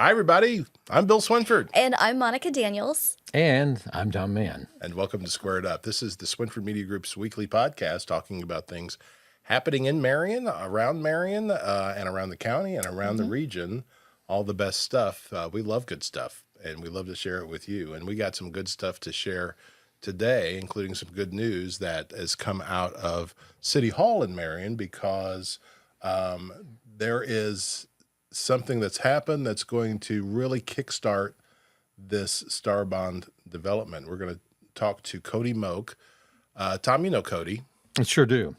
Hi, everybody. I'm Bill Swinford. And I'm Monica Daniels. And I'm Tom Mann. And welcome to Squared Up. This is the Swinford Media Group's weekly podcast talking about things happening in Marion, around Marion, and around the county and around the region. All the best stuff. We love good stuff, and we love to share it with you. And we got some good stuff to share today, including some good news that has come out of City Hall in Marion, because there is something that's happened that's going to really kickstart this Star Bond development. We're going to talk to Cody Moak. Tom, you know Cody. Sure do.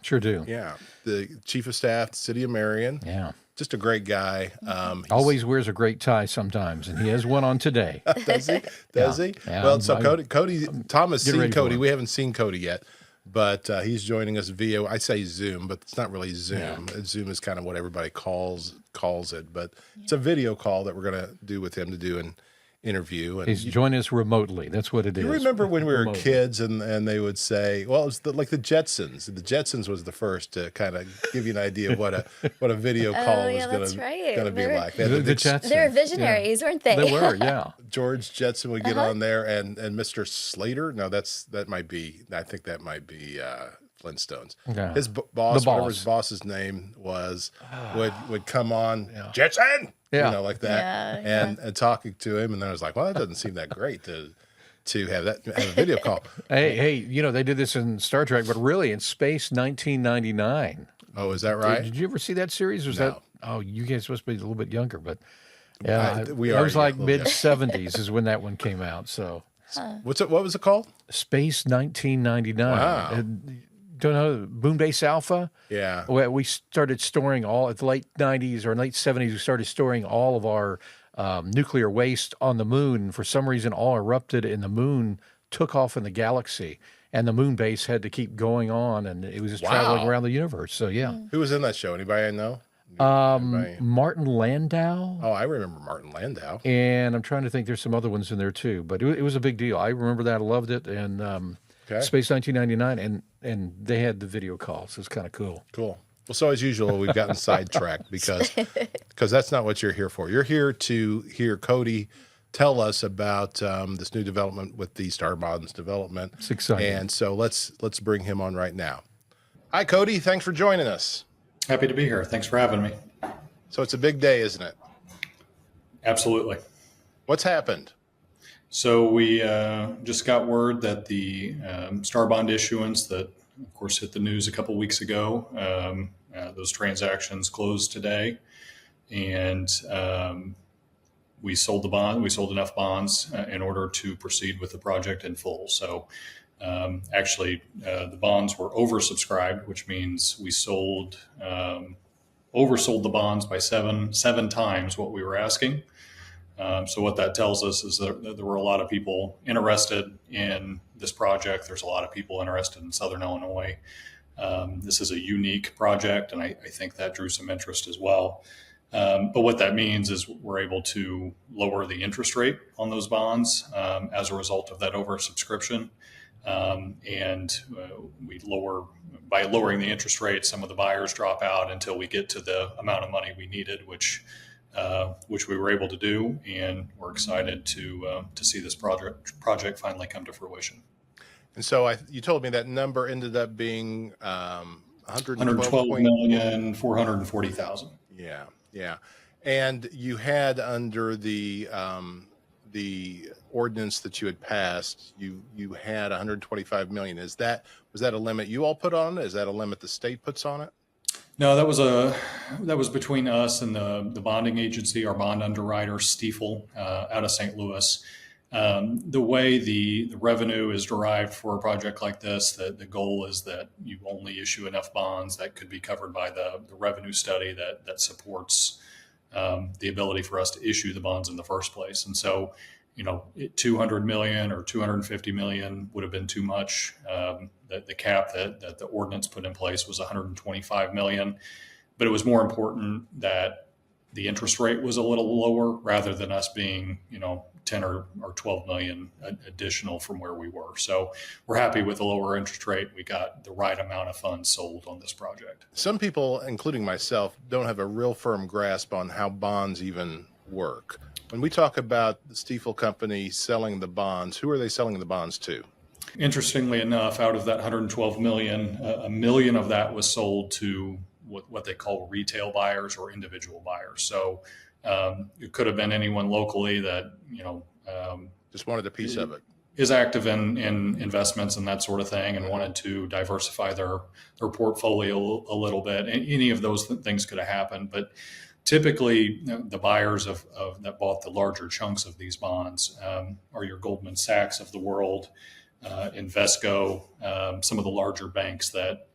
Yeah. The chief of staff, City of Marion. Yeah. Just a great guy. Always wears a great tie sometimes, and he has one on today. Does he? Does he? Yeah, Well, so Cody, Tom has seen Cody. him. We haven't seen Cody yet, but he's joining us via, I say Zoom, but it's not really Zoom. Zoom is kind of what everybody calls it, but it's a video call that we're going to do with him to do an interview. And He's joining us remotely. That's what it is. you remember when we were Remotely. kids and they would say, well, it's like the Jetsons. The Jetsons was the first to kind of give you an idea of what a video call was that's right. going to be like. They had The the big Jetsons. They were visionaries, weren't they? They were, yeah. George Jetson would get on there, and Mr. Slater. No, that might be. I think that might be Flintstones. Yeah. His boss, The whatever boss. his boss's name was, would come on, Jetson, Yeah. like that, and talking to him, and then I was like, well, that doesn't seem that great to have a video call. Hey, they did this in Star Trek, but really in Space 1999. Oh, is that right? Did you ever see that series? Was No. that? Oh, you guys supposed to be a little bit younger, but yeah, we it are was like a little mid 70s is when that one came out. So What was it called? Space 1999. Wow. Don't know Moon Base Alpha? Yeah. We started storing all at the late 90s or late 70s. We started storing all of our nuclear waste on the moon. For some reason, all erupted, and the moon took off in the galaxy. And the moon base had to keep going on, and it was just traveling around the universe. So yeah, Who was in that show? Anybody I know? Martin Landau. Oh, I remember Martin Landau. And I'm trying to think. There's some other ones in there too, but it was a big deal. I remember that. I loved it. And Space 1999, and they had the video calls. It's kind of cool. Cool. Well, so as usual, we've gotten sidetracked because that's not what you're here for. You're here to hear Cody tell us about this new development with the Star Bonds development. It's exciting. And so let's bring him on right now. Hi, Cody. Thanks for joining us. Happy to be here. Thanks for having me. So it's a big day, isn't it? Absolutely. What's happened? So we just got word that the Star Bond issuance that, of course, hit the news a couple weeks ago, those transactions closed today. And we sold the bond. We sold enough bonds in order to proceed with the project in full. So actually, the bonds were oversubscribed, which means we oversold the bonds by seven times what we were asking. So what that tells us is that there were a lot of people interested in this project. There's a lot of people interested in Southern Illinois. This is a unique project, and I think that drew some interest as well. But what that means is we're able to lower the interest rate on those bonds as a result of that oversubscription. By lowering the interest rate, some of the buyers drop out until we get to the amount of money we needed, which we were able to do, and we're excited to see this project finally come to fruition. And so you told me that number ended up being $112,440,000. Yeah. And you had under the ordinance that you had passed, you had 125 million. Was that a limit you all put on it? Is that a limit the state puts on it? No, that was between us and the bonding agency, our bond underwriter, Stifel, out of St. Louis. The way the revenue is derived for a project like this, the goal is that you only issue enough bonds that could be covered by the revenue study that supports the ability for us to issue the bonds in the first place. And so, 200 million or 250 million would have been too much. The cap that the ordinance put in place was 125 million, but it was more important that the interest rate was a little lower rather than us being, 10 or 12 million additional from where we were. So we're happy with the lower interest rate. We got the right amount of funds sold on this project. Some people, including myself, don't have a real firm grasp on how bonds even work? When we talk about the Stiefel Company selling the bonds, who are they selling the bonds to? Interestingly enough, out of that 112 million, a million of that was sold to what they call retail buyers or individual buyers. So it could have been anyone locally that Just wanted a piece of it. is active in investments and that sort of thing, and wanted to diversify their portfolio a little bit. And any of those things could have happened, but typically the buyers that bought the larger chunks of these bonds are your Goldman Sachs of the world, Invesco, some of the larger banks that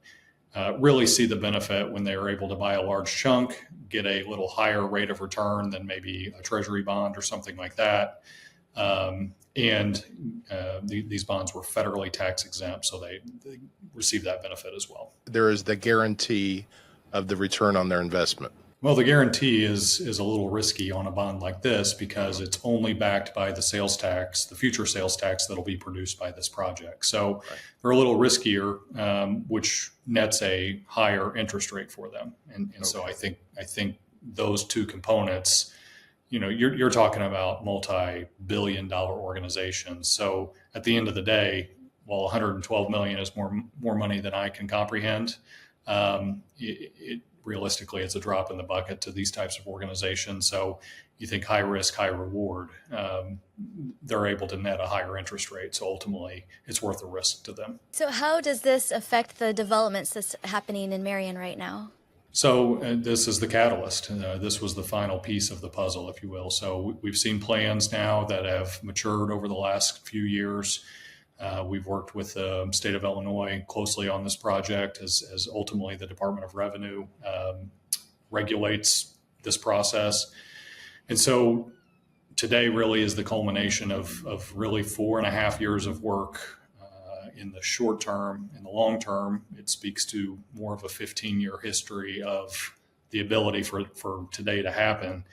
really see the benefit when they are able to buy a large chunk, get a little higher rate of return than maybe a treasury bond or something like that. These bonds were federally tax exempt, so they receive that benefit as well. There is the guarantee of the return on their investment. Well, the guarantee is a little risky on a bond like this because it's only backed by the sales tax, the future sales tax that'll be produced by this project. So they're a little riskier, which nets a higher interest rate for them. And so I think those two components, you're talking about multi-billion-dollar organizations. So at the end of the day, while 112 million is more money than I can comprehend, realistically, it's a drop in the bucket to these types of organizations. So you think high risk, high reward, they're able to net a higher interest rate. So ultimately, it's worth the risk to them. So how does this affect the developments that's happening in Marion right now? So this is the catalyst. This was the final piece of the puzzle, if you will. So we've seen plans now that have matured over the last few years. We've worked with the state of Illinois closely on this project as ultimately the Department of Revenue regulates this process. And so today really is the culmination of really 4.5 years of work in the short term. In the long term, it speaks to more of a 15-year history of the ability for today to happen.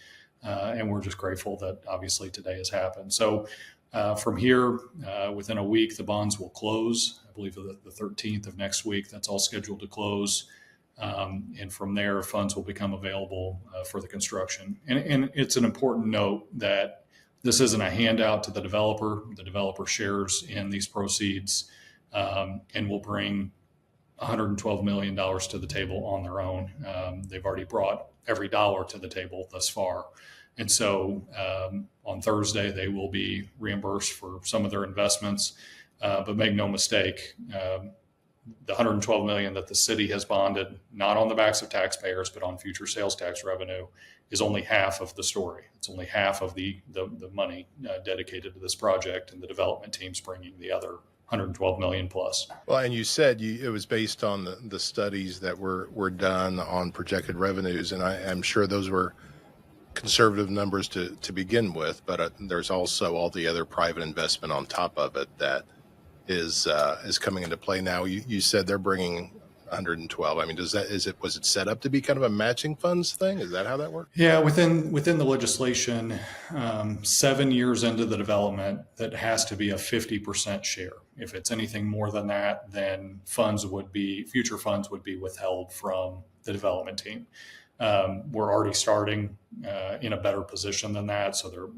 And we're just grateful that obviously today has happened. So from here, within a week, the bonds will close. I believe the 13th of next week, that's all scheduled to close. And from there, funds will become available for the construction. And it's an important note that this isn't a handout to the developer. The developer shares in these proceeds and will bring $112 million to the table on their own. They've already brought every dollar to the table thus far. And so on Thursday, they will be reimbursed for some of their investments. But make no mistake, the $112 million that the city has bonded, not on the backs of taxpayers, but on future sales tax revenue, is only half of the story. It's only half of the money dedicated to this project, and the development team's bringing the other $112 million plus. Well, and you said it was based on the studies that were done on projected revenues, and I'm sure those were conservative numbers to begin with, but there's also all the other private investment on top of it that is coming into play now. You said they're bringing 112. I mean, was it set up to be kind of a matching funds thing? Is that how that works? Yeah, within the legislation, 7 years into the development, that has to be a 50% share. If it's anything more than that, then future funds would be withheld from the development team. We're already starting in a better position than that. So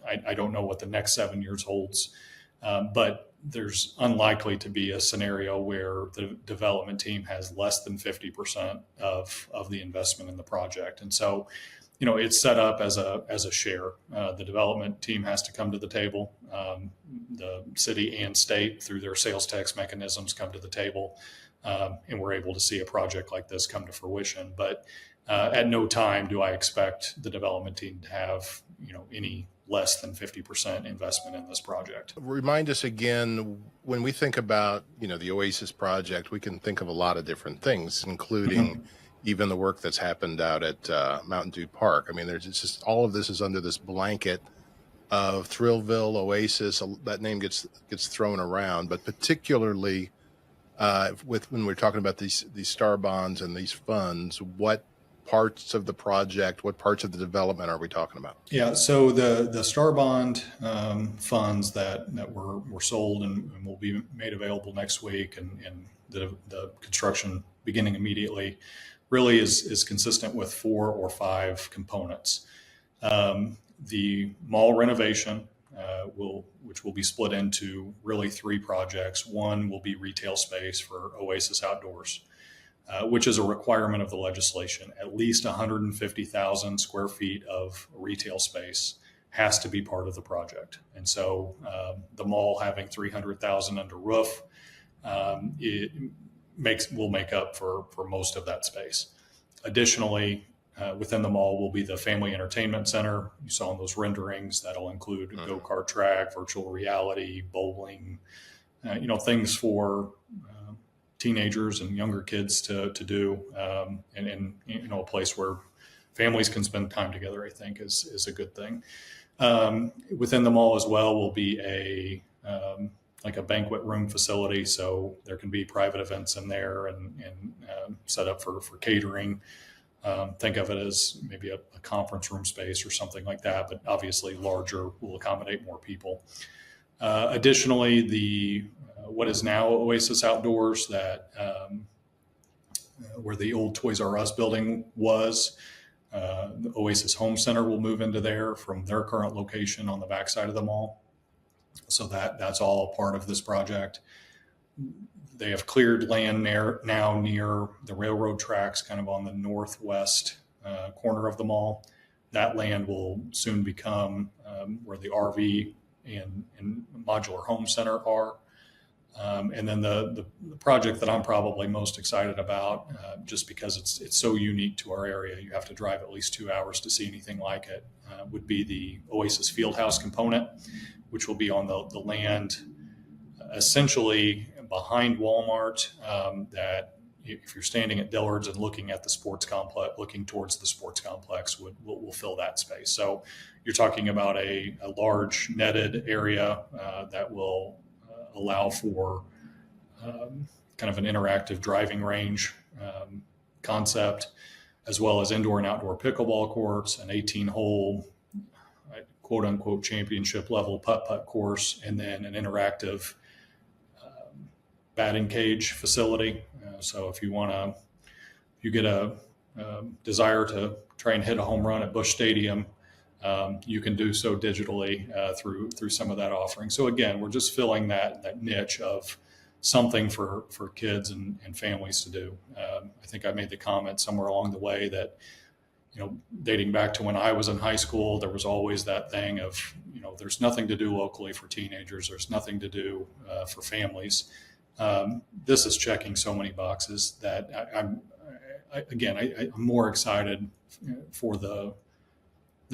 I don't know what the next 7 years holds, but there's unlikely to be a scenario where the development team has less than 50% of the investment in the project. And so, it's set up as a share. The development team has to come to the table. The city and state, through their sales tax mechanisms, come to the table. And we're able to see a project like this come to fruition. But at no time do I expect the development team to have, any less than 50% investment in this project. Remind us again, when we think about, the Oasis project, we can think of a lot of different things, including even the work that's happened out at Mountain Dew Park. I mean, there's just all of this is under this blanket of Thrillville, Oasis. That name gets thrown around, but particularly when we're talking about these star bonds and these funds, what parts of the project, what parts of the development are we talking about? Yeah, so the star bond funds that were sold and will be made available next week, and the construction beginning immediately, really is consistent with 4 or 5 components. The mall renovation which will be split into really three projects. One will be retail space for Oasis Outdoors, which is a requirement of the legislation. At least 150,000 square feet of retail space has to be part of the project. And so the mall having 300,000 under roof, it will make up for most of that space. Additionally, within the mall will be the family entertainment center. You saw in those renderings that'll include a go-kart track, virtual reality, bowling, things for teenagers and younger kids to do, and a place where families can spend time together, I think is a good thing. Within the mall as well will be like a banquet room facility, so there can be private events in there and set up for catering. Think of it as maybe a conference room space or something like that, but obviously larger will accommodate more people. Additionally, what is now Oasis Outdoors, that where the old Toys R Us building was, the Oasis Home Center will move into there from their current location on the backside of the mall. So that's all part of this project. They have cleared land now near the railroad tracks, kind of on the northwest corner of the mall. That land will soon become where the RV and modular home center are. And then the project that I'm probably most excited about, just because it's so unique to our area, you have to drive at least 2 hours to see anything like it, would be the Oasis Fieldhouse component, which will be on the land essentially behind Walmart, that if you're standing at Dillard's and looking at the sports complex, looking towards the sports complex, will fill that space. So you're talking about a large netted area that will allow for kind of an interactive driving range concept, as well as indoor and outdoor pickleball courts, an 18-hole quote unquote championship level putt-putt course, and then an interactive batting cage facility. So if you get a desire to try and hit a home run at Busch Stadium, you can do so digitally through some of that offering. So again, we're just filling that niche of something for kids and families to do. I think I made the comment somewhere along the way that, dating back to when I was in high school, there was always that thing of, there's nothing to do locally for teenagers. There's nothing to do for families. This is checking so many boxes that I'm more excited for the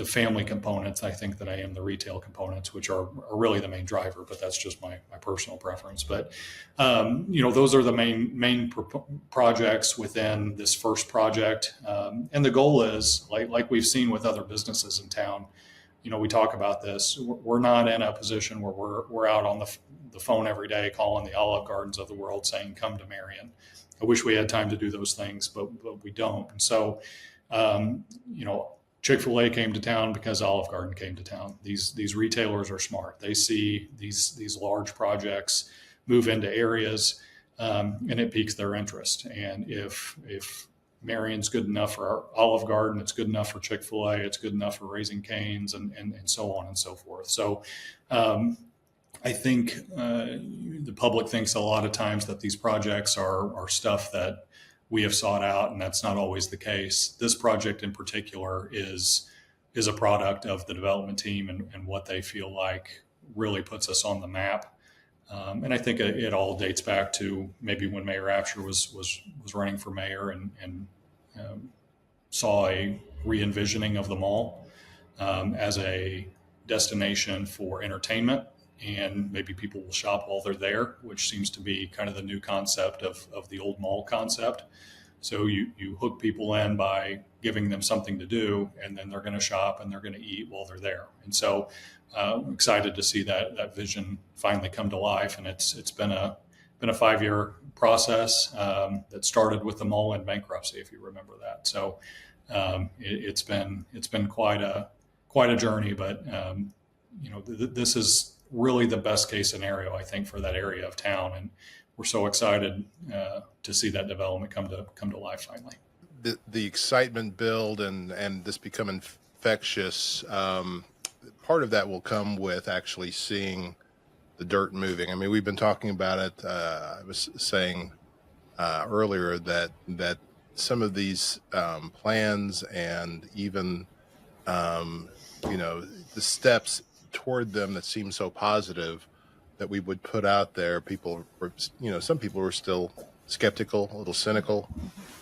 family components, I think, than I am the retail components, which are really the main driver, but that's just my personal preference. But, those are the main projects within this first project. And the goal is, like we've seen with other businesses in town, we talk about this. We're not in a position where we're out on the phone every day calling the Olive Gardens of the world saying, come to Marion. I wish we had time to do those things, but we don't. And so, Chick-fil-A came to town because Olive Garden came to town. These retailers are smart. They see these large projects move into areas, and it piques their interest. And if Marion's good enough for Olive Garden, it's good enough for Chick-fil-A, it's good enough for Raising Cane's, and so on and so forth. So I think the public thinks a lot of times that these projects are stuff that we have sought out, and that's not always the case. This project in particular is a product of the development team and what they feel like really puts us on the map. And I think it all dates back to maybe when Mayor Apsher was running for mayor and saw a re-envisioning of the mall as a destination for entertainment, and maybe people will shop while they're there, which seems to be kind of the new concept of the old mall concept. So you hook people in by giving them something to do, and then they're going to shop and they're going to eat while they're there. And so I'm excited to see that vision finally come to life. And it's been a 5-year process that started with the mall in bankruptcy, if you remember that. So it's been quite a journey, but this is really the best case scenario, I think, for that area of town. And we're so excited to see that development come to life finally. The excitement build and this becoming infectious. Part of that will come with actually seeing the dirt moving. I mean, we've been talking about it. I was saying earlier that some of these plans and even the steps toward them that seem so positive that we would put out there, people were, some people were still skeptical, a little cynical,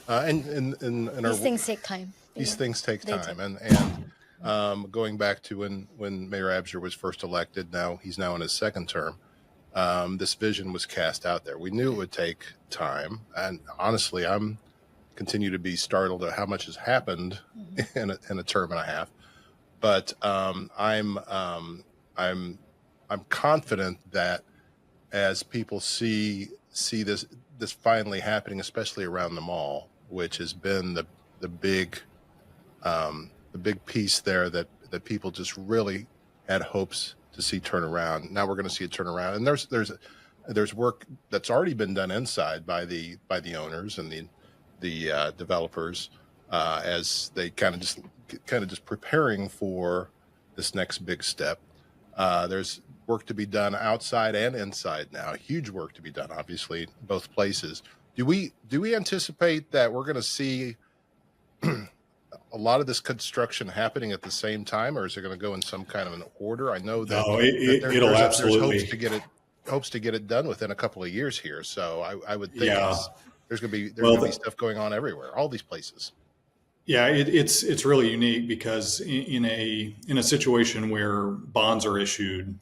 and These things take time. these things take They time. Going back to when Mayor Absher was first elected, he's now in his second term. This vision was cast out there. We knew it would take time, and honestly, I'm continue to be startled at how much has happened in a term and a half. But I'm confident that as people see this finally happening, especially around the mall, which has been the big piece there that people just really had hopes to see turn around. Now we're going to see it turn around, and there's work that's already been done inside by the owners and the developers as they kind of just preparing for this next big step. There's work to be done outside and inside now. Huge work to be done, obviously, both places. Do we anticipate that we're going to see a lot of this construction happening at the same time, or is it going to go in some kind of an order? I know that, No, there's absolutely. hopes to get it done within a couple of years here. So I would think Yeah. there's going to be stuff going on everywhere, all these places. Yeah, it's really unique because in a situation where bonds are issued,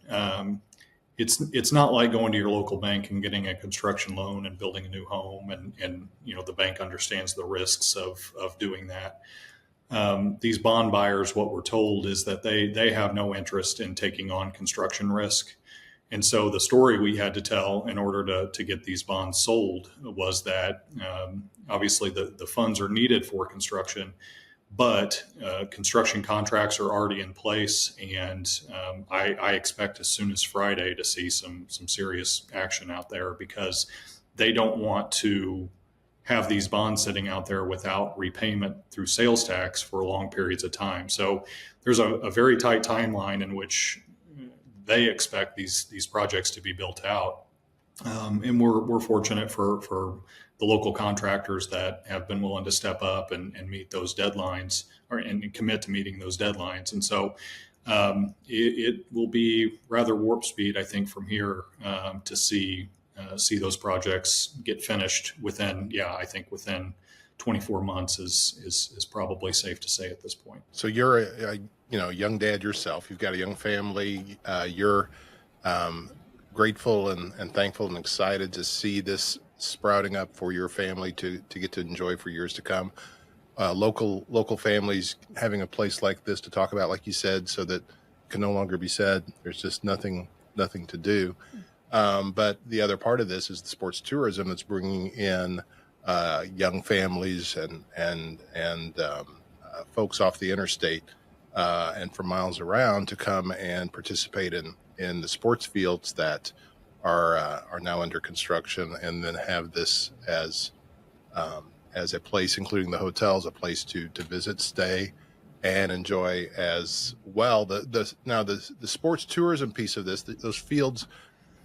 it's not like going to your local bank and getting a construction loan and building a new home, and the bank understands the risks of doing that. These bond buyers, what we're told is that they have no interest in taking on construction risk. And so the story we had to tell in order to get these bonds sold was that obviously the funds are needed for construction, but construction contracts are already in place. And I expect as soon as Friday to see some serious action out there, because they don't want to have these bonds sitting out there without repayment through sales tax for long periods of time. So there's a very tight timeline in which they expect these projects to be built out. And we're fortunate for the local contractors that have been willing to step up and meet those deadlines and commit to meeting those deadlines. And so it will be rather warp speed, I think, from here to see those projects get finished within 24 months is probably safe to say at this point. So you're a young dad yourself. You've got a young family. You're grateful and thankful and excited to see this sprouting up for your family to get to enjoy for years to come. Local families having a place like this to talk about, like you said, so that can no longer be said. There's just nothing to do. But the other part of this is the sports tourism that's bringing in young families and folks off the interstate and from miles around to come and participate in the sports fields that are now under construction, and then have this as a place, including the hotels, a place to visit, stay, and enjoy as well. The sports tourism piece of this, those fields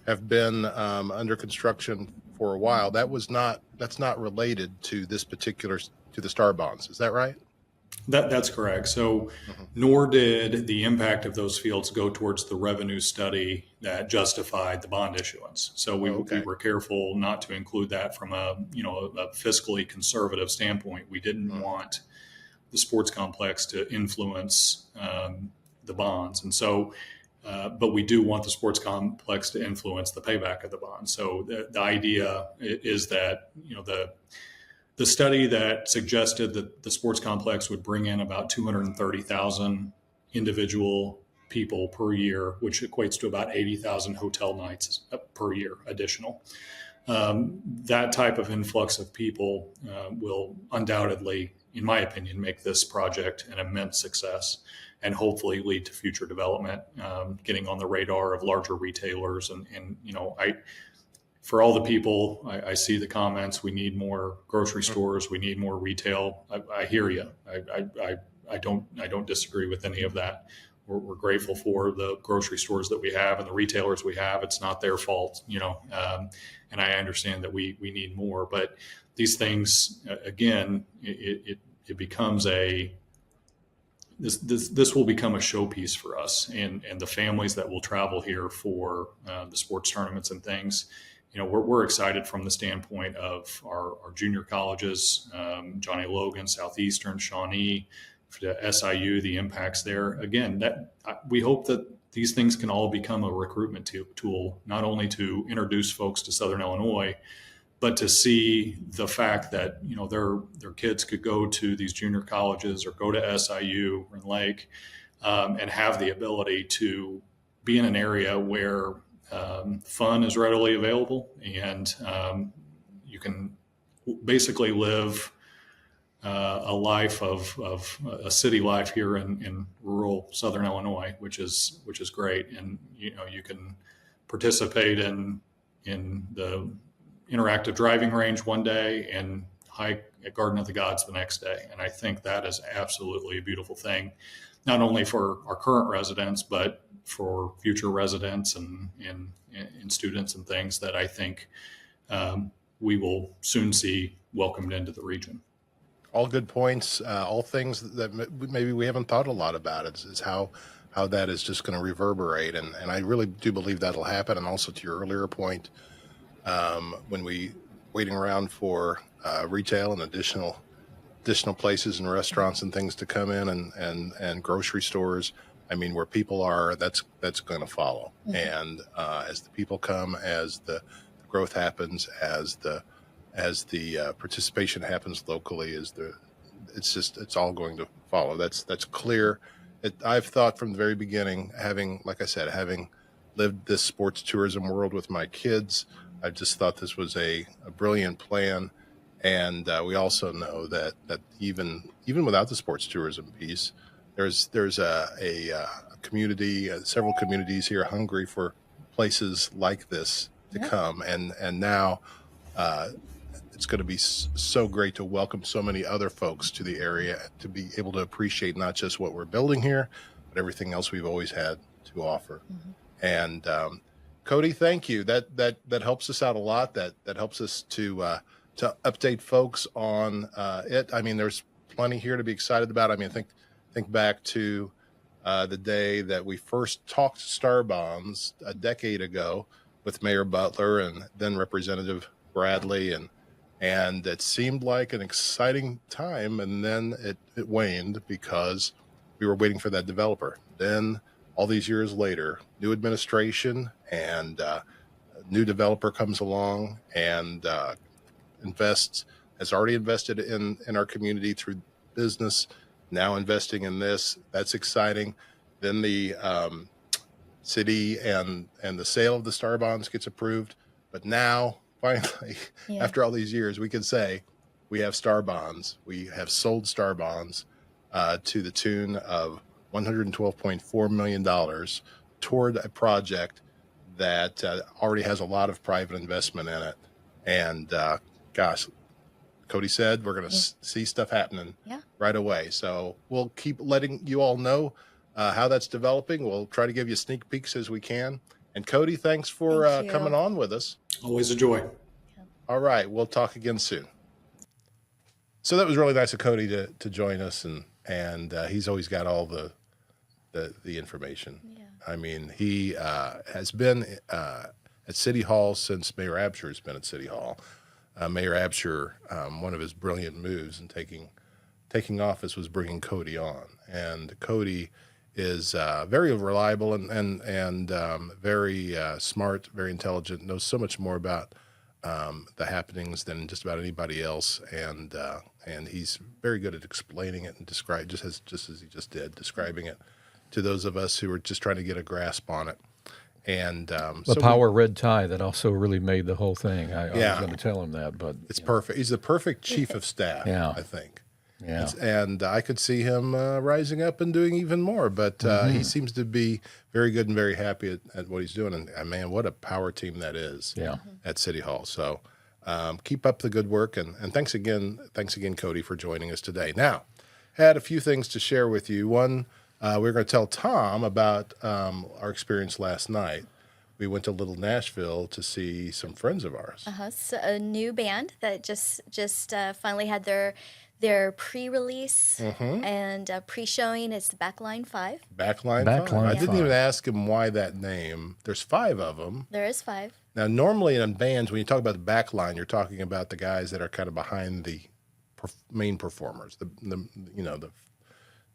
have been under construction for a while. That's not related to this to the Star Bonds. Is that right? That's correct. So nor did the impact of those fields go towards the revenue study that justified the bond issuance. So we were careful not to include that from a fiscally conservative standpoint. We didn't want the sports complex to influence the bonds. And so but we do want the sports complex to influence the payback of the bond. So the idea is that, the study that suggested that the sports complex would bring in about 230,000 individual people per year, which equates to about 80,000 hotel nights per year additional. That type of influx of people will undoubtedly, in my opinion, make this project an immense success and hopefully lead to future development, getting on the radar of larger retailers. And for all the people, I see the comments, we need more grocery stores, we need more retail. I hear you. I don't disagree with any of that. We're grateful for the grocery stores that we have and the retailers we have. It's not their fault, and I understand that we need more. But these things, again, it becomes this will become a showpiece for us and the families that will travel here for the sports tournaments and things. We're excited from the standpoint of our junior colleges, Johnny Logan, Southeastern, Shawnee, the SIU, the impacts there. Again, we hope that these things can all become a recruitment tool, not only to introduce folks to Southern Illinois, but to see the fact that their kids could go to these junior colleges or go to SIU or Lake and have the ability to be in an area where fun is readily available, and you can basically live a life of a city life here in rural Southern Illinois, which is great. And you can participate in the interactive driving range one day and hike at Garden of the Gods the next day. And I think that is absolutely a beautiful thing, not only for our current residents, but for future residents and students and things that I think we will soon see welcomed into the region. All good points, all things that maybe we haven't thought a lot about. Is how that is just going to reverberate. And I really do believe that'll happen. And also to your earlier point, when we waiting around for retail and additional places and restaurants and things to come in and grocery stores, I mean, where people are, that's going to follow. Mm-hmm. And as the people come, as the growth happens, as the participation happens locally, it's all going to follow. That's clear. I've thought from the very beginning, having lived this sports tourism world with my kids, I just thought this was a brilliant plan. And we also know that even without the sports tourism piece, there's a community, several communities here hungry for places like this to come. And now it's going to be so great to welcome so many other folks to the area, to be able to appreciate not just what we're building here, but everything else we've always had to offer. Mm-hmm. And Cody, thank you. That helps us out a lot. That helps us to update folks on it. I mean, there's plenty here to be excited about. I mean, think back to the day that we first talked Star Bonds a decade ago with Mayor Butler and then Representative Bradley, and it seemed like an exciting time, and then it waned because we were waiting for that developer. Then all these years later, new administration and a new developer comes along and has already invested in our community through business, now investing in this. That's exciting. Then the city and the sale of the Star Bonds gets approved. But now, finally, after all these years, we can say we have Star Bonds. We have sold Star Bonds to the tune of $112.4 million toward a project that already has a lot of private investment in it. And gosh, Cody said we're going to see stuff happening right away. So we'll keep letting you all know how that's developing. We'll try to give you sneak peeks as we can. And Cody, thanks for coming on with us. Always a joy. All right. We'll talk again soon. So that was really nice of Cody to join us. And he's always got all the information. Yeah. I mean, he has been at City Hall since Mayor Absher has been at City Hall. Mayor Absher, one of his brilliant moves in taking office was bringing Cody on, and Cody is very reliable and very smart, very intelligent, knows so much more about the happenings than just about anybody else, and he's very good at explaining it and just as he just did, describing it to those of us who are just trying to get a grasp on it. And the power red tie that also really made the whole thing. I was going to tell him that, but it's perfect. He's the perfect chief of staff, I think. Yeah. And I could see him rising up and doing even more, but he seems to be very good and very happy at what he's doing. And man, what a power team that is at City Hall. So keep up the good work. And thanks again, Cody, for joining us today. Now, had a few things to share with you. One, we're going to tell Tom about our experience last night. We went to Little Nashville to see some friends of ours. So a new band that just finally had their pre-release and pre-showing. It's the Backline 5. Backline 5. Backline I didn't 5. even ask him why that name. There's 5 of them. There is 5. Now, normally in bands, when you talk about the back line, you're talking about the guys that are kind of behind the main performers.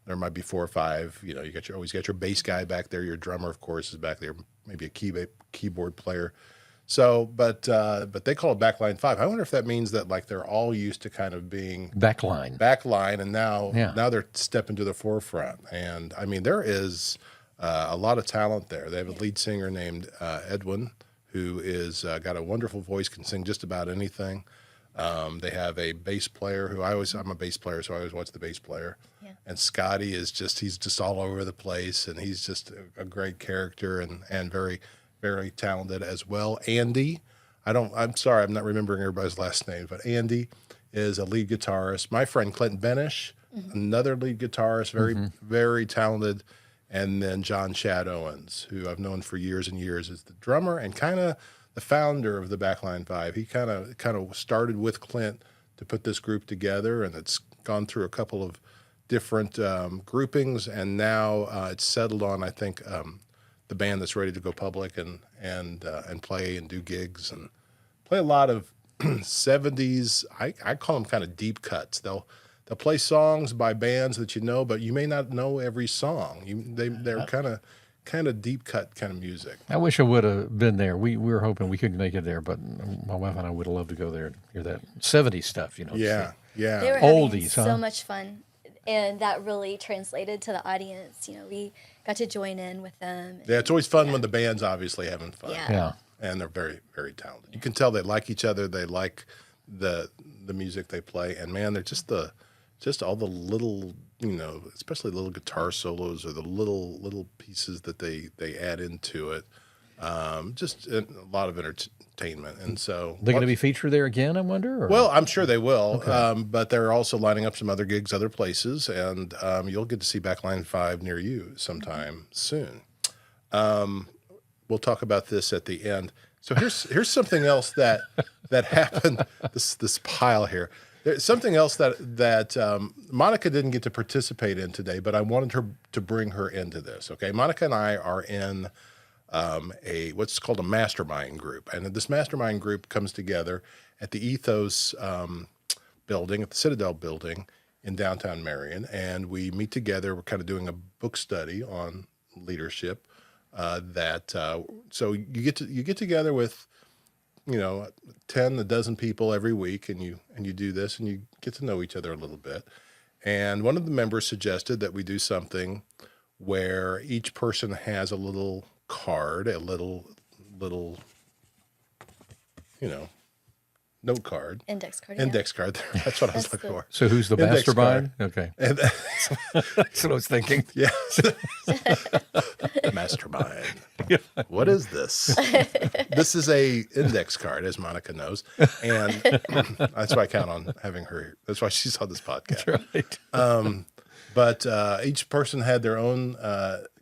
There might be 4 or 5. You always got your bass guy back there. Your drummer, of course, is back there. Maybe a keyboard player. So, but they call it Backline 5. I wonder if that means that like they're all used to kind of being Backline. backline, and now Yeah. they're stepping to the forefront. And I mean, there is a lot of talent there. They have a lead singer named Edwin, who is got a wonderful voice, can sing just about anything. They have a bass player who I'm a bass player, so I always watch the bass player. Yeah. And Scotty he's just all over the place, and he's just a great character and very, very talented as well. Andy, I'm sorry, I'm not remembering everybody's last name, but Andy is a lead guitarist. My friend Clinton Benish, another lead guitarist, very, very talented. And then John Shad Owens, who I've known for years and years, is the drummer and kind of the founder of the Backline 5. He kind of started with Clint to put this group together, and it's gone through a couple of different groupings, and now it's settled on, I think, the band that's ready to go public and play and do gigs and play a lot of 70s. I call them kind of deep cuts. They'll play songs by bands that you know, but you may not know every song. They're kind of deep cut kind of music. I wish I would have been there. We were hoping we couldn't make it there, but my wife and I would have loved to go there and hear that 70s stuff, They Yeah. were having Oldies, so huh? much fun, and that really translated to the audience. We got to join in with them. Yeah, it's always fun when the band's obviously having fun. Yeah. Yeah. And they're very, very talented. You can tell they like each other. They like the music they play. And man, they're just all the little, especially little guitar solos or the little pieces that they add into it. Just a lot of entertainment. And so They're going to be featured there again, I wonder? Or? well, I'm sure they will, but they're also lining up some other gigs, other places, and you'll get to see Backline 5 near you sometime soon. We'll talk about this at the end. So here's something else that happened. This pile here. There's something else that Monica didn't get to participate in today, but I wanted her to bring her into this. Okay, Monica and I are in what's called a mastermind group, and this mastermind group comes together at the Ethos building, at the Citadel building in downtown Marion, and we meet together. We're kind of doing a book study on leadership. So you get together with 10 a dozen people every week, and you do this, and you get to know each other a little bit. And one of the members suggested that we do something where each person has a little card, a little note card. Index card. Index card. That's what I was That's looking the- for. So who's the Index mastermind? Okay. And That's what I was thinking. yeah. Mastermind. What is this? This is a index card, as Monica knows. And that's why I count on having her here. That's why she's on this podcast. Right. But each person had their own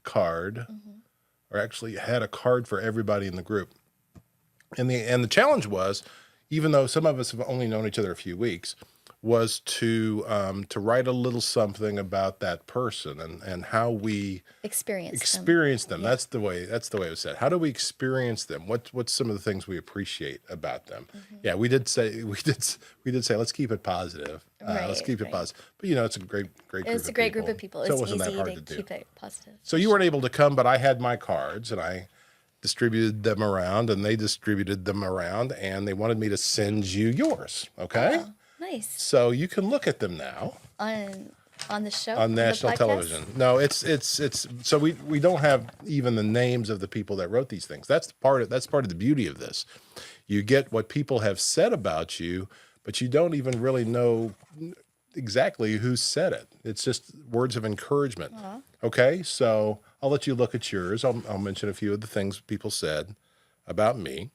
card, or actually had a card for everybody in the group. And the challenge was, even though some of us have only known each other a few weeks, was to write a little something about that person and how we experience them. That's the way it was said. How do we experience them? What's some of the things we appreciate about them? Yeah, we did say let's keep it positive. Let's keep it positive. But it's a great group. It's a great group of people. So It's it wasn't easy that hard to to do. keep it positive. So you weren't able to come, but I had my cards and I distributed them around, and they distributed them around, and they wanted me to send you yours. Okay. Oh, nice. So you can look at them now On the show? on the national podcast? television. No, it's so we don't have even the names of the people that wrote these things. That's part of the beauty of this. You get what people have said about you, but you don't even really know exactly who said it. It's just words of encouragement. Okay, so I'll let you look at yours. I'll mention a few of the things people said about me.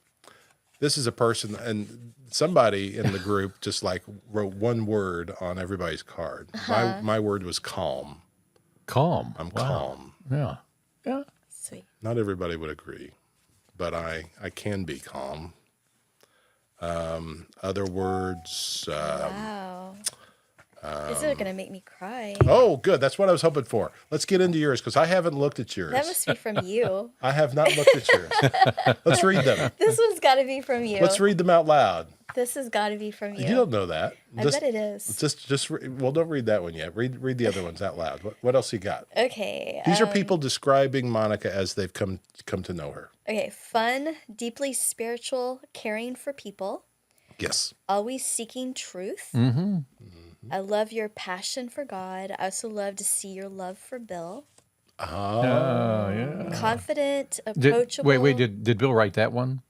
this is a person, and somebody in the group just like wrote one word on everybody's card. My word was calm. Calm. I'm Wow. calm. Yeah. Yeah. Sweet. Not everybody would agree, but I can be calm. Other words. Wow. This is going to make me cry. Oh, good. That's what I was hoping for. Let's get into yours because I haven't looked at yours. That must be from you. I have not looked at yours. Let's read them. This one's got to be from you. Let's read them out loud. This has got to be from you. You don't know that. I bet it is. Well, don't read that one yet. Read the other ones out loud. What else you got? Okay. These are people describing Monica as they've come to know her. Okay. Fun, deeply spiritual, caring for people, Yes. always seeking truth. Mm-hmm. I love your passion for God. I also love to see your love for Bill. Oh, Yeah. Confident, approachable. Wait. Did Bill write that one?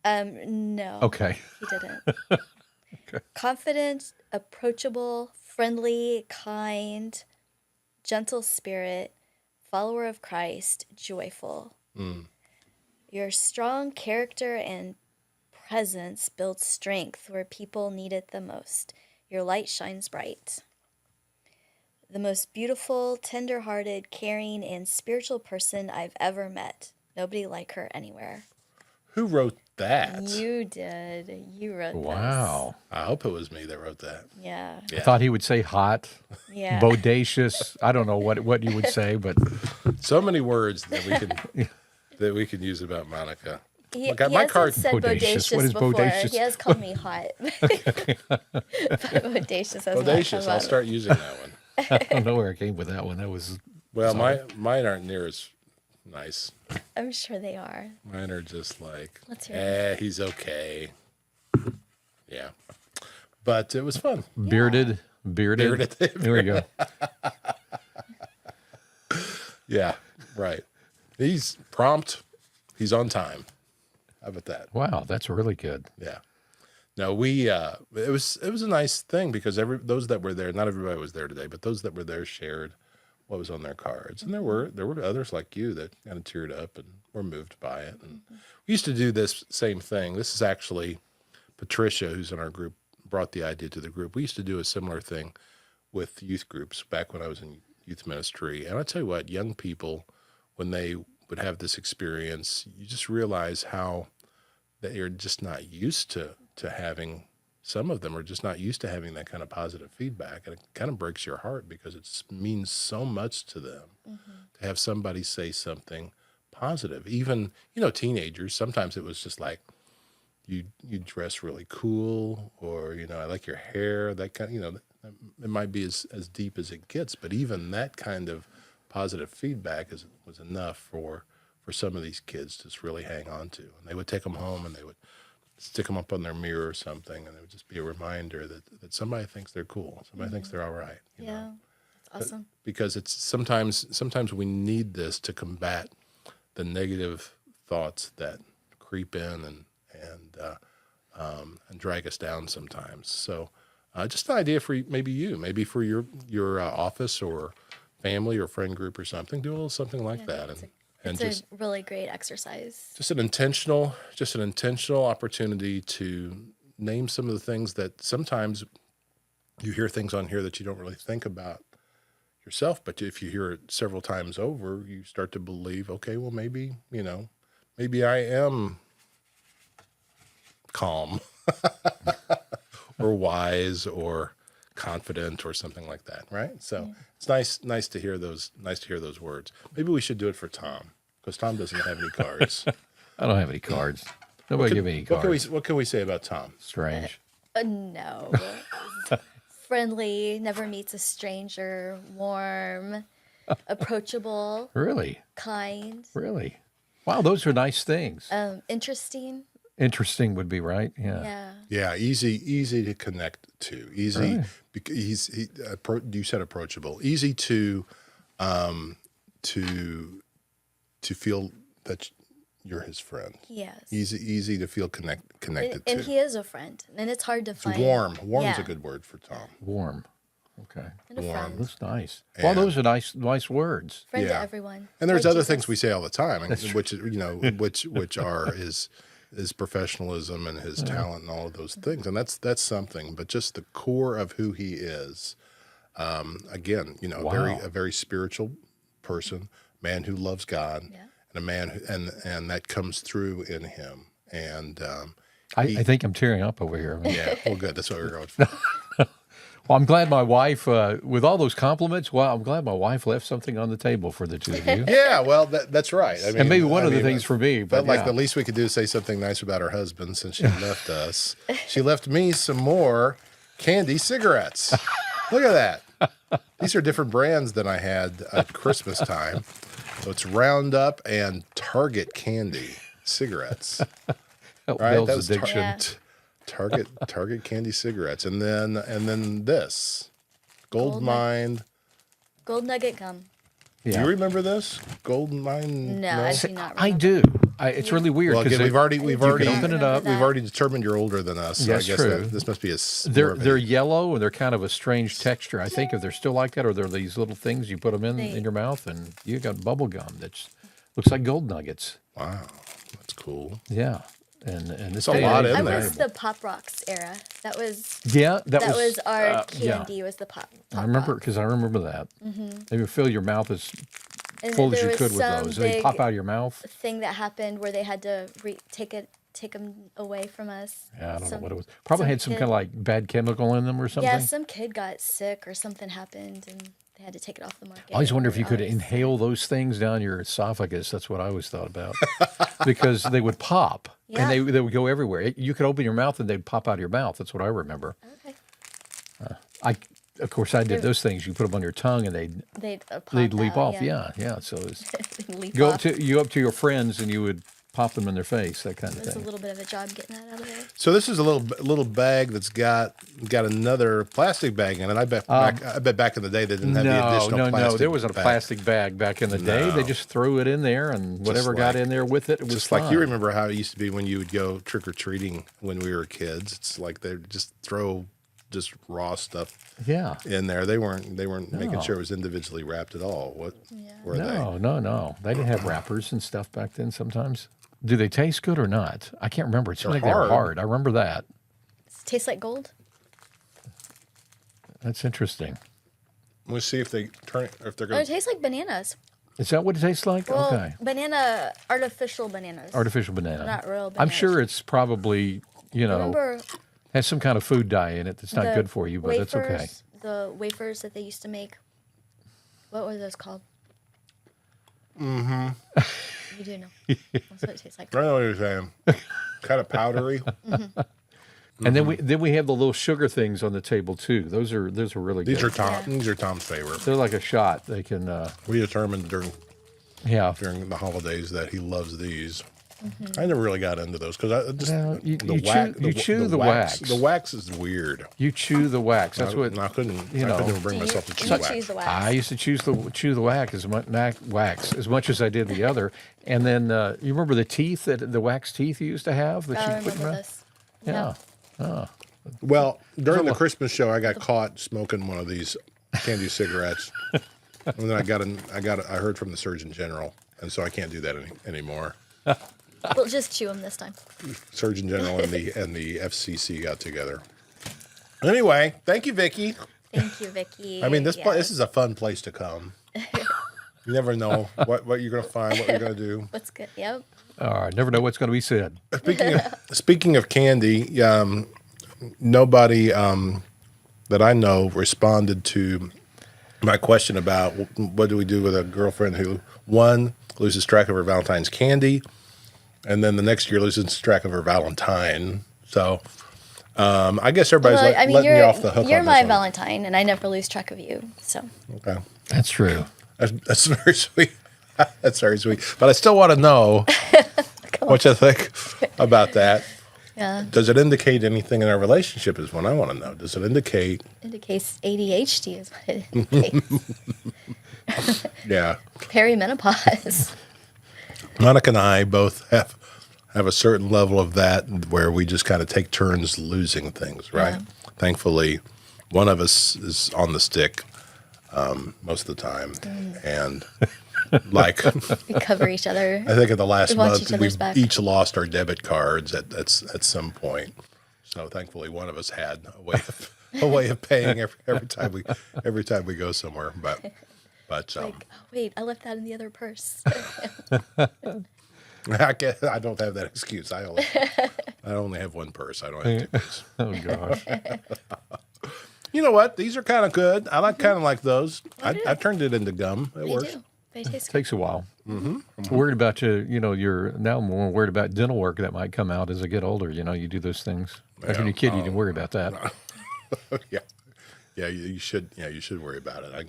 No. Okay. He didn't. Confident, approachable, friendly, kind, gentle spirit, follower of Christ, joyful. Your strong character and presence builds strength where people need it the most. Your light shines bright. The most beautiful, tender-hearted, caring, and spiritual person I've ever met. Nobody like her anywhere. who wrote that? You did. You wrote Wow. I hope it was me that wrote that. this. Yeah. I thought he would say hot, Yeah. bodacious. I don't know what you would say, but So many words that we can use about Monica. He, Look, my he hasn't card- said Bodacious. bodacious, What is before. bodacious? He has called me hot. But bodacious has Bodacious. not come I'll out. start using that one. I don't know where I came with that one. That was Well, mine aren't near as nice. I'm sure they are. Mine are just like, Let's hear he's okay. Yeah. But it was fun. bearded. Bearded. There we go. Yeah, right. He's prompt. He's on time. How about that? Wow, that's really good. Yeah. No, we it was a nice thing because those that were there, not everybody was there today, but those that were there shared what was on their cards. And there were others like you that kind of teared up and were moved by it. And we used to do this same thing. This is actually Patricia, who's in our group, brought the idea to the group. We used to do a similar thing with youth groups back when I was in youth ministry. And I tell you what, young people, when they would have this experience, you just realize how that you're just not used to having, some of them are just not used to having that kind of positive feedback. And it kind of breaks your heart because it means so much to them to have somebody say something positive. Even, teenagers, sometimes it was just like, you dress really cool, or, I like your hair, that kind of, it might be as deep as it gets, but even that kind of positive feedback was enough for some of these kids to just really hang on to. And they would take them home and they would stick them up on their mirror or something, and it would just be a reminder that somebody thinks they're cool, somebody thinks they're all right. You know? Yeah. That's awesome. Because it's sometimes we need this to combat the negative thoughts that creep in and drag us down sometimes. So just an idea for maybe for your office or family or friend group or something, do a little something like that. And It's a really great exercise. just an intentional opportunity to name some of the things that sometimes you hear things on here that you don't really think about yourself, but if you hear it several times over, you start to believe, okay, well, maybe I am calm or wise or confident or something like that, right? So it's nice to hear those words. Maybe we should do it for Tom, because Tom doesn't have any cards. I don't have any cards. Nobody give me any cards. What can we say about Tom? Strange. No. Friendly, never meets a stranger, warm, approachable, Really? kind, Really? Wow, those are nice things. interesting. Interesting would be right. Yeah. Yeah. Yeah, easy to connect to. Easy. Right. You said approachable. Easy to feel that you're his friend. Yes. Easy to feel connected And to. he is a friend, and it's hard to find. Warm is Yeah. a good word for Tom. Warm. Okay. And a warm. friend. That's nice. Well, those are nice words. Friend Yeah. to everyone. And there's Like other Jesus. things we say all the time, which are his professionalism and his talent and all of those things, and that's something. But just the core of who he is, again, you know, Wow. a very spiritual person, man who loves God, Yeah. and a man who, and that comes through in him. And I think I'm tearing up over here. yeah, well, good. That's what we're going for. Well, I'm glad my wife, with all those compliments, wow, I'm glad my wife left something on the table for the two of you. Yeah, well, that's right. I mean, And maybe one I of the mean, things for me, but felt like yeah. the least we could do is say something nice about her husband since she left us. She left me some more candy cigarettes. Look at that. These are different brands than I had at Christmas time. So it's Roundup and Target candy cigarettes. Help Right? Bill's That was addiction. Yeah. Target candy cigarettes, and then this Gold Gold Mine. Gold Nugget gum. Do Yeah. you remember this Gold Mine? No, I do not I remember. do. It's really weird Well, again, because we've already open it up. Remember we've that. already determined you're older than us. So That's I guess true. this must be more of they're a- yellow and they're kind of a strange texture. I think if they're still like that, or they're these little things you put them in They- your mouth, and you got bubble gum that's looks like gold nuggets. Wow, that's cool. Yeah, and this a day and lot age in I is there. was valuable. the Pop Rocks era. That was Yeah, that was our yeah. candy. Was the pop. I remember because I remember that. They would fill your mouth as And full as there you was could with some those. They big pop out of your mouth. thing that happened where they had to take them away from us. Yeah, I don't know Some- what it was. Probably had some kid- kind of like bad chemical in them or something. Yeah, some kid got sick or something happened, and they had to take it off the market. I always wonder if you could Oh, it's inhale those things down your esophagus. That's what I always thought about, because they would pop Yeah. and they would go everywhere. You could open your mouth and they'd pop out of your mouth. That's what I remember. sad. Okay. Of course, I did those things. You put them on your tongue and They'd pop they'd leap out, off. Yeah. So it's, Leap go off. up to your friends and you would pop them in their face. That kind of It was a thing. little bit of a job getting that out of there. So this is a little bag that's got another plastic bag in it. I bet back in the day they didn't have the No, additional no, plastic. no. There wasn't a bag. plastic bag back in the day. They No. just threw it in there, and whatever got like- in there with it was Just like fine. you remember how it used to be when you would go trick or treating when we were kids. It's like they just throw just raw stuff Yeah. in there. They weren't making No. sure it was individually wrapped at all. What were they? No. They didn't have wrappers and stuff back then sometimes. Do they taste good or not? I can't remember. It seemed like They're they were hard. hard. I remember that. Tastes like gold. That's interesting. We'll see if they turn it, if they're Oh, going it tastes like bananas. Is that what it tastes like? Well, Okay. artificial bananas. Artificial banana. Not real I'm bananas. sure it's probably, Remember has some kind of food dye in it that's not the good for you, but that's okay. wafers- The wafers that they used to make. What were those called? Mm-hmm. You do know. That's what it tastes like. I know what you're saying. Kind of powdery. And then we have the little sugar things on the table too. Those are really These are good. These are Tom's favorite. They're like a shot. They can We determined during the holidays that he loves these. I never really got into those because I just Well, you chew the wax. The wax is weird. You chew the wax. That's what I couldn't. you I know. couldn't even bring Do myself to you chew wax. choose the wax? I used to chew the wax as much as I did the other. And then you remember the teeth the wax teeth you used to have that I you put remember around? this. Yeah. Well, during the Christmas show, I got caught smoking one of these candy cigarettes, and then I heard from the Surgeon General, and so I can't do that anymore. We'll just chew them this time. Surgeon General and the FCC got together. Anyway, thank you, Vicki. Thank you, Vicky. I mean, this Yes. is a fun place to come. You never know what you're going to find, what you're going to do. What's good? Yep. All right, never know what's going to be said. Speaking of candy, nobody that I know responded to my question about what do we do with a girlfriend who, one, loses track of her Valentine's candy, and then the next year loses track of her Valentine. So I guess everybody's Well, I mean, letting you off the hook you're on my this one. Valentine, and I never lose track of you. So Okay. That's true. That's very sweet. That's very sweet. But I still want to know what you think about that. yeah, Does it indicate anything in our relationship is what I want to know. Does it indicate, indicates ADHD is what it indicates. yeah. Perimenopause. Monica and I both have a certain level of that where we just kind of take turns losing things, right? Yeah. Thankfully, one of us is on the stick most of the time. And Like, We cover each other. I think in the last We watch month, each other's we've back. each lost our debit cards at some point. So thankfully, one of us had a way of paying every time we go somewhere. But Like, oh, wait, I left that in the other purse. I don't have that excuse. I only have one purse. I don't have two purses. Oh gosh. You know what? These are kind of good. I kind of like those. I turned it into gum. It They works. do. They taste good. Takes a while. Worried about you're now more worried about dental work that might come out as I get older. You do those things. Back when you're a kid, you didn't worry about that. Yeah, yeah. You should. Yeah, you should worry about it.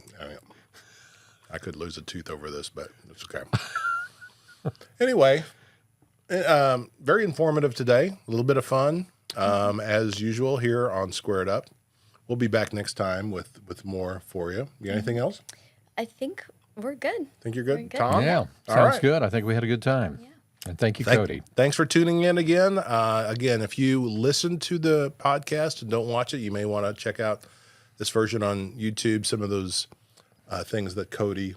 I could lose a tooth over this, but it's okay. Anyway, very informative today. A little bit of fun, as usual here on Squared Up. We'll be back next time with more for you. You got anything else? I think we're good. Think you're We're good, good. Tom? Yeah, All sounds right. good. I think we had a good time. Yeah. And thank you, Cody. Thanks for tuning in again. Again, if you listen to the podcast and don't watch it, you may want to check out this version on YouTube. Some of those things that Cody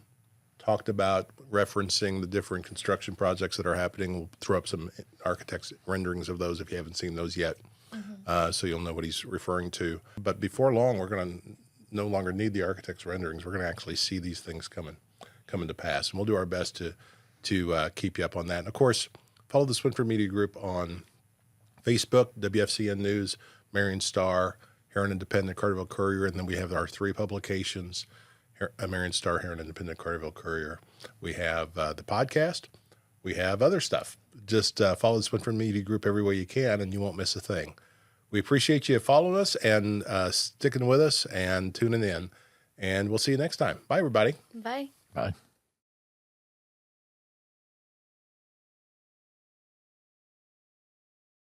talked about, referencing the different construction projects that are happening. We'll throw up some architects' renderings of those if you haven't seen those yet, so you'll know what he's referring to. But before long, we're going to no longer need the architects' renderings. We're going to actually see these things coming to pass, and we'll do our best to keep you up on that. And of course, follow the Swinford Media Group on Facebook, WFCN News, Marion Star, Heron Independent, Carterville Courier, and then we have our three publications: Marion Star, Heron Independent, Carterville Courier. We have the podcast. We have other stuff. Just follow the Swinford Media Group every way you can, and you won't miss a thing. We appreciate you following us and sticking with us and tuning in. And we'll see you next time. Bye, everybody. Bye. Bye.